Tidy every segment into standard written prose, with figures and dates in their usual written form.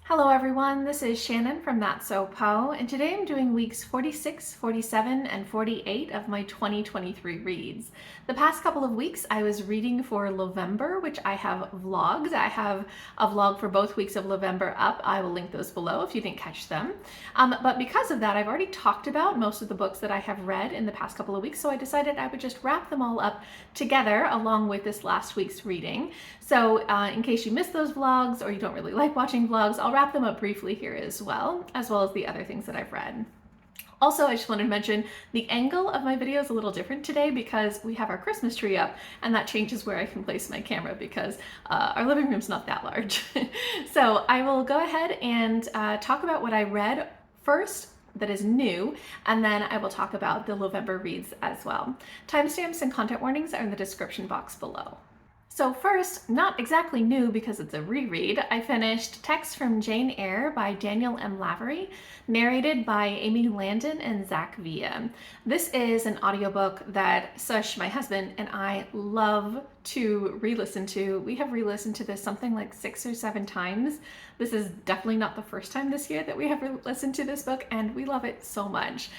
Hello everyone, this is Shannon from That's So Poe, and today I'm doing weeks 46, 47, and 48 of my 2023 reads. The past couple of weeks I was reading for Lovember, which I have vlogged. I have a vlog for both weeks of Lovember up. I will link those below if you didn't catch them. But because of that, I've already talked about most of the books that I have read in the past couple of weeks, so I decided I would just wrap them all up together along with this last week's reading. So in case you missed those vlogs or you don't really like watching vlogs, I'll wrap them up briefly here as well as the other things that I've read. Also, I just wanted to mention the angle of my video is a little different today because we have our Christmas tree up, and that changes where I can place my camera because our living room's not that large. So I will go ahead and talk about what I read first that is new, and then I will talk about the Lovember reads as well. Timestamps and content warnings are in the description box below. So first, not exactly new because it's a reread, I finished Text from Jane Eyre by Daniel M. Lavery, narrated by Amy Landon and Zach Villa. This is an audiobook that Sush, my husband, and I love to re-listen to. We have re-listened to this something like 6 or 7 times. This is definitely not the first time this year that we have listened to this book, and we love it so much.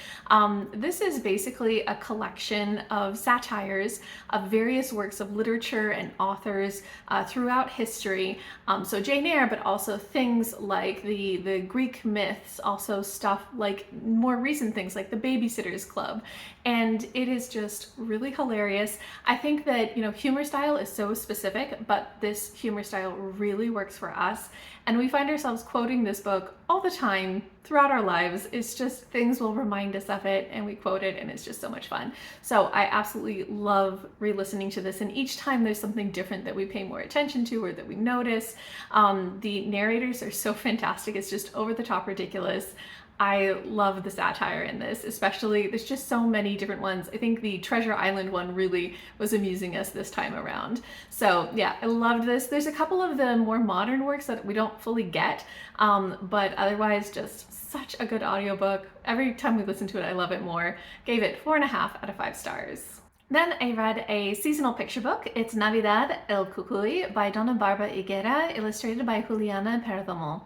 This is basically a collection of satires of various works of literature and authors throughout history. So Jane Eyre, but also things like the Greek myths, also stuff like more recent things like the Babysitter's Club. And it is just really hilarious. I think that, humor style is so specific, but this humor style really works for us. And we find ourselves quoting this book all the time throughout our lives. It's just things will remind us of it and we quote it, and it's just so much fun. So I absolutely love re-listening to this, and each time there's something different that we pay more attention to or that we notice. The narrators are so fantastic. It's just over the top ridiculous. I love the satire in this, especially there's just so many different ones. I think the Treasure Island one really was amusing us this time around. So yeah, I loved this. There's a couple of the more modern works that we don't fully get, but otherwise just such a good audiobook. Every time we listen to it, I love it more. Gave it 4.5 out of 5 stars. Then I read a seasonal picture book. It's Navidad, El Cucuy by Donna, Barba, Higuera, illustrated by Juliana and Perdomo.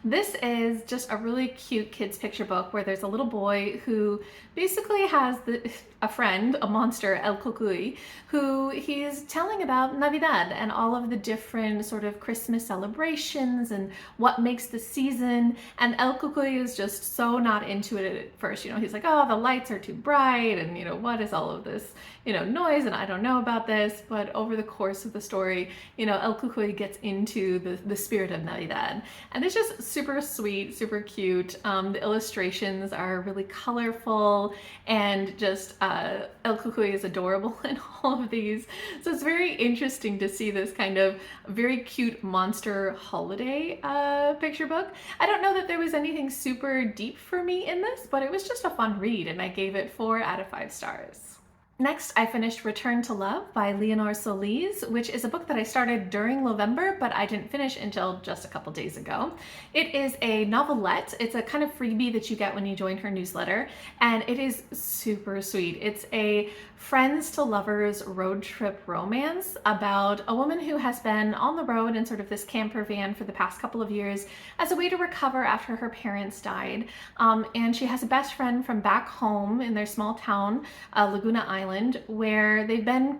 This is just a really cute kids picture book where there's a little boy who basically has a friend, a monster, El Cucuy, who he's telling about Navidad and all of the different sort of Christmas celebrations and what makes the season. And El Cucuy is just so not into it at first. He's like, oh, the lights are too bright, and what is all of this, noise, and I don't know about this. But over the course of the story, El Cucuy gets into the spirit of Navidad. And it's just super sweet, super cute. The illustrations are really colorful, and just El Cucuy is adorable in all of these. So it's very interesting to see this kind of very cute monster holiday picture book. I don't know that there was anything super deep for me in this, but it was just a fun read, and I gave it 4 out of 5 stars. Next, I finished Return to Love by Leonor Soliz, which is a book that I started during Lovember, but I didn't finish until just a couple days ago. It is a novelette. It's a kind of freebie that you get when you join her newsletter, and it is super sweet. It's a friends to lovers road trip romance about a woman who has been on the road in sort of this camper van for the past couple of years as a way to recover after her parents died. And she has a best friend from back home in their small town, Laguna Island, where they've been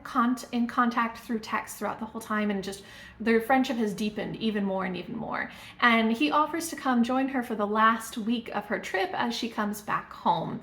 in contact through text throughout the whole time, and just their friendship has deepened even more and even more. And he offers to come join her for the last week of her trip as she comes back home.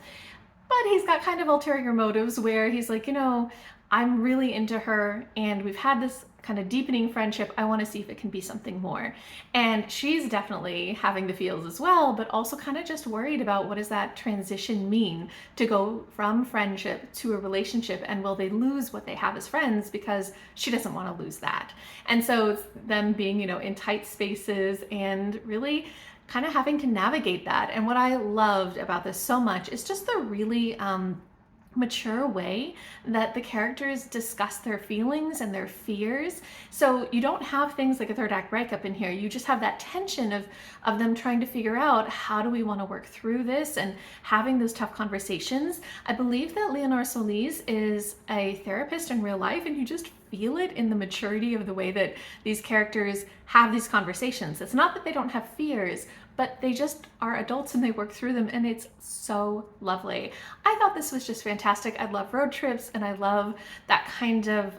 But he's got kind of ulterior motives where he's like, I'm really into her and we've had this kind of deepening friendship. I want to see if it can be something more. And she's definitely having the feels as well, but also kind of just worried about what does that transition mean to go from friendship to a relationship, and will they lose what they have as friends, because she doesn't want to lose that. And so it's them being, in tight spaces and really kind of having to navigate that. And what I loved about this so much is just the really mature way that the characters discuss their feelings and their fears. So you don't have things like a third act breakup in here. You just have that tension of them trying to figure out, how do we want to work through this, and having those tough conversations. I believe that Leonor Soliz is a therapist in real life, and you just feel it in the maturity of the way that these characters have these conversations. It's not that they don't have fears, but they just are adults and they work through them, and it's so lovely. I thought this was just fantastic. I love road trips, and I love that kind of,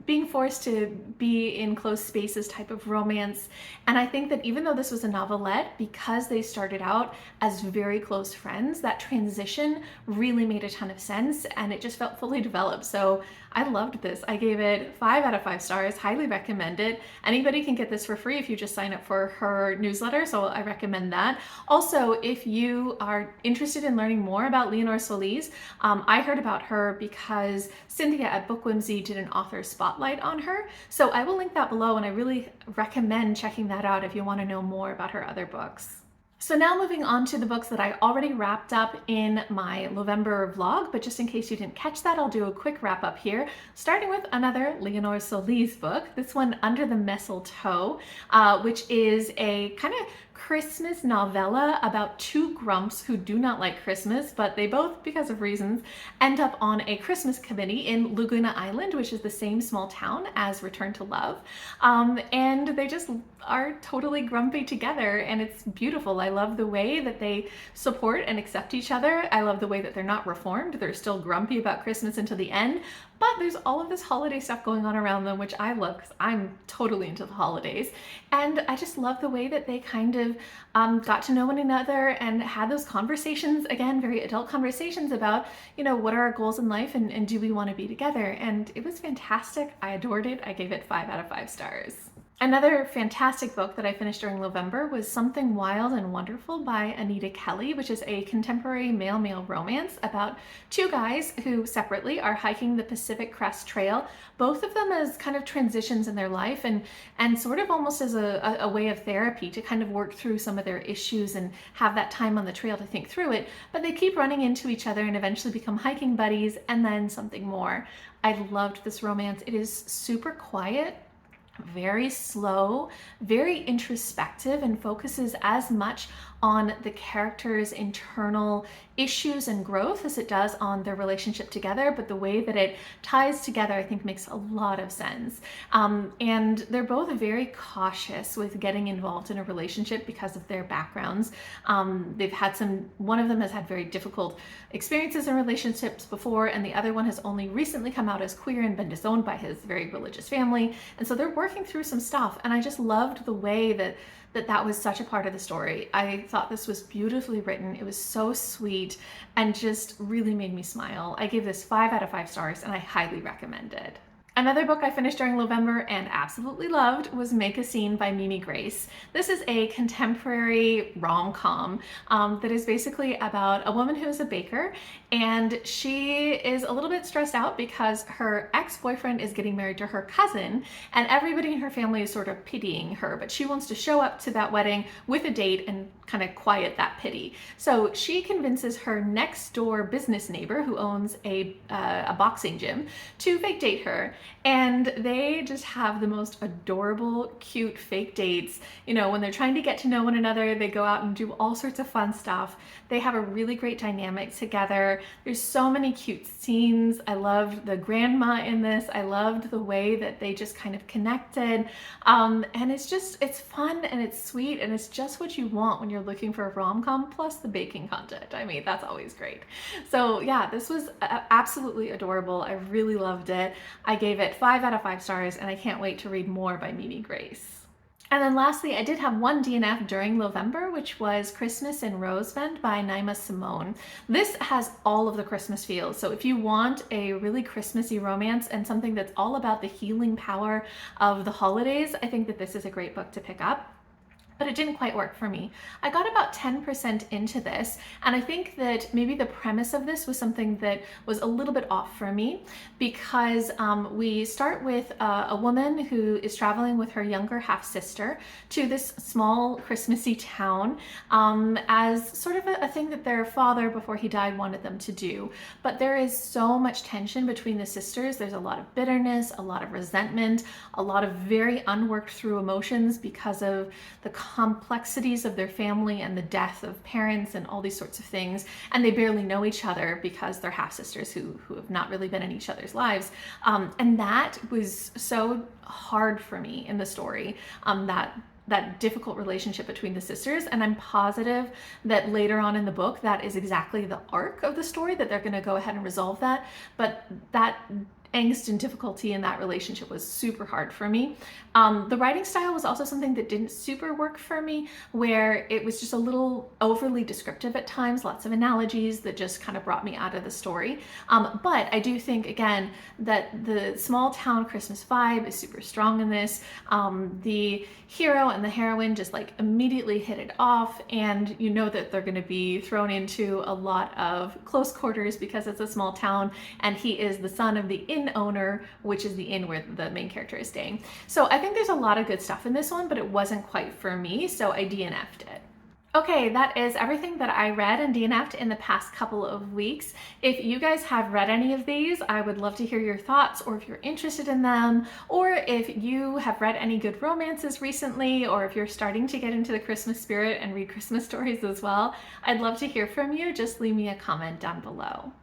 being forced to be in close spaces type of romance. And I think that even though this was a novelette, because they started out as very close friends, that transition really made a ton of sense, and it just felt fully developed. So I loved this. I gave it 5 out of 5 stars, highly recommend it. Anybody can get this for free if you just sign up for her newsletter, so I recommend that. Also, if you are interested in learning more about Leonor Soliz, I heard about her because Cynthia at BookWhimsy did an author spotlight on her. So I will link that below, and I really recommend checking that out if you want to know more about her other books. So now moving on to the books that I already wrapped up in my Lovember vlog, but just in case you didn't catch that, I'll do a quick wrap up here, starting with another Leonor Soliz book, this one Under the Meh-stletoe, which is a kind of Christmas novella about 2 grumps who do not like Christmas, but they both, because of reasons, end up on a Christmas committee in Laguna Island, which is the same small town as Return to Love. And they just are totally grumpy together, and it's beautiful. I love the way that they support and accept each other. I love the way that they're not reformed. They're still grumpy about Christmas until the end, but there's all of this holiday stuff going on around them, which I love because I'm totally into the holidays. And I just love the way that they kind of got to know one another and had those conversations, again, very adult conversations about, what are our goals in life, and do we want to be together? And it was fantastic. I adored it. I gave it 5 out of 5 stars. Another fantastic book that I finished during Lovember was Something Wild and Wonderful by Anita Kelly, which is a contemporary male-male romance about 2 guys who separately are hiking the Pacific Crest Trail, both of them as kind of transitions in their life and sort of almost as a way of therapy to kind of work through some of their issues and have that time on the trail to think through it. But they keep running into each other and eventually become hiking buddies, and then something more. I loved this romance. It is super quiet, very slow, very introspective, and focuses as much on the characters' internal issues and growth as it does on their relationship together, but the way that it ties together I think makes a lot of sense. And they're both very cautious with getting involved in a relationship because of their backgrounds. One of them has had very difficult experiences in relationships before, and the other one has only recently come out as queer and been disowned by his very religious family. And so they're working through some stuff, and I just loved the way that was such a part of the story. I thought this was beautifully written. It was so sweet and just really made me smile. I gave this 5 out of 5 stars, and I highly recommend it. Another book I finished during Lovember and absolutely loved was Make a Scene by Mimi Grace. This is a contemporary rom-com that is basically about a woman who is a baker, and she is a little bit stressed out because her ex-boyfriend is getting married to her cousin, and everybody in her family is sort of pitying her, but she wants to show up to that wedding with a date and kind of quiet that pity. So she convinces her next door business neighbor, who owns a boxing gym, to fake date her. And they just have the most adorable, cute fake dates. When they're trying to get to know one another, they go out and do all sorts of fun stuff. They have a really great dynamic together. There's so many cute scenes. I loved the grandma in this. I loved the way that they just kind of connected. And it's fun and it's sweet, and it's just what you want when you're looking for a rom-com plus the baking content. I mean, that's always great. So yeah, this was absolutely adorable. I really loved it. I gave it 5 out of 5 stars, and I can't wait to read more by Mimi Grace. And then lastly, I did have one DNF during Lovember, which was Christmas in Rosebend by Naima Simone. This has all of the Christmas feels. So if you want a really Christmassy romance and something that's all about the healing power of the holidays, I think that this is a great book to pick up. but it didn't quite work for me. I got about 10% into this, and I think that maybe the premise of this was something that was a little bit off for me, because we start with a woman who is traveling with her younger half-sister to this small Christmassy town as sort of a thing that their father, before he died, wanted them to do. But there is so much tension between the sisters. There's a lot of bitterness, a lot of resentment, a lot of very unworked through emotions because of the complexities of their family and the death of parents and all these sorts of things. And they barely know each other because they're half-sisters who have not really been in each other's lives. And that was so hard for me in the story, that difficult relationship between the sisters. And I'm positive that later on in the book, that is exactly the arc of the story, that they're going to go ahead and resolve that. But that angst and difficulty in that relationship was super hard for me. The writing style was also something that didn't super work for me, where it was just a little overly descriptive at times, lots of analogies that just kind of brought me out of the story. But I do think, again, that the small town Christmas vibe is super strong in this. The hero and the heroine just like immediately hit it off, and you know that they're going to be thrown into a lot of close quarters because it's a small town, and he is the son of the inn owner, which is the inn where the main character is staying. So I think there's a lot of good stuff in this one, but it wasn't quite for me, so I DNF'd it. Okay, that is everything that I read and DNF'd in the past couple of weeks. If you guys have read any of these, I would love to hear your thoughts, or if you're interested in them, or if you have read any good romances recently, or if you're starting to get into the Christmas spirit and read Christmas stories as well. I'd love to hear from you. Just leave me a comment down below.